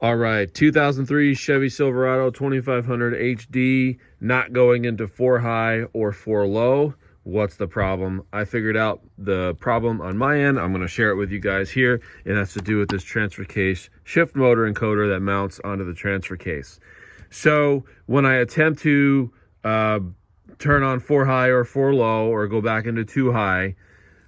All right, 2003 Chevy Silverado 2500 HD, not going into 4 high or 4 low. What's the problem? I figured out the problem on my end. I'm going to share it with you guys here. It has to do with this transfer case shift motor encoder that mounts onto the transfer case. So when I attempt to turn on 4 high or 4 low or go back into 2 high,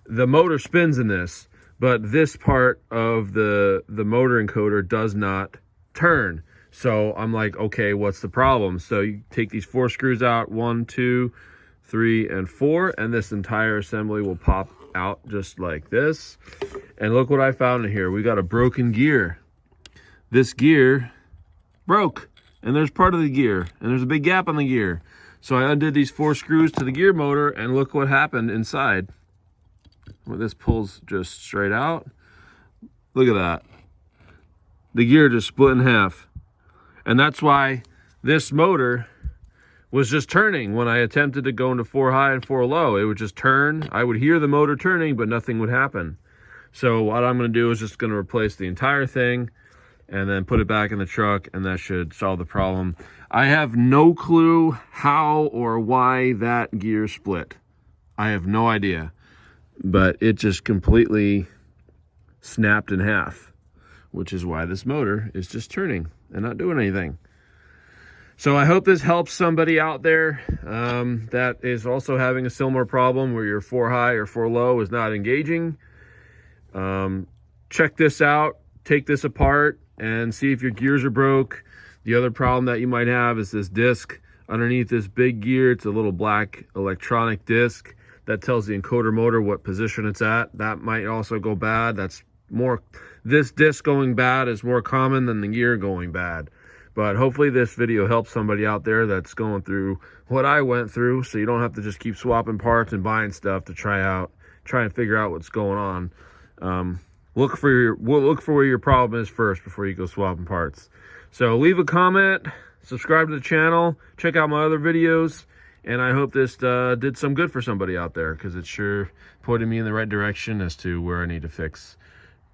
the motor spins in this, but this part of the motor encoder does not turn. So I'm like, okay, what's the problem? So you take these 4 screws out, 1, 2, 3, and 4, and this entire assembly will pop out just like this. And look what I found in here. We got a broken gear. This gear broke, and there's part of the gear, and there's a big gap on the gear. So I undid these 4 screws to the gear motor, and look what happened inside. Well, this pulls just straight out. Look at that. The gear just split in half. And that's why this motor was just turning when I attempted to go into 4 high and 4 low. It would just turn. I would hear the motor turning, but nothing would happen. So what I'm going to do is just going to replace the entire thing and then put it back in the truck, and that should solve the problem. I have no clue how or why that gear split. I have no idea. But it just completely snapped in half, which is why this motor is just turning and not doing anything. So I hope this helps somebody out there that is also having a similar problem where your 4 high or 4 low is not engaging. Check this out, take this apart, and see if your gears are broke. The other problem that you might have is this disc underneath this big gear. It's a little black electronic disc that tells the encoder motor what position it's at. That might also go bad. This disc going bad is more common than the gear going bad. But hopefully this video helps somebody out there that's going through what I went through, so you don't have to just keep swapping parts and buying stuff to try and figure out what's going on. Look for where your problem is first before you go swapping parts. So leave a comment, subscribe to the channel, check out my other videos, and I hope this did some good for somebody out there, because it's sure pointed me in the right direction as to where I need to fix,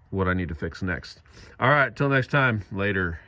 what I need to fix next. All right, till next time, later.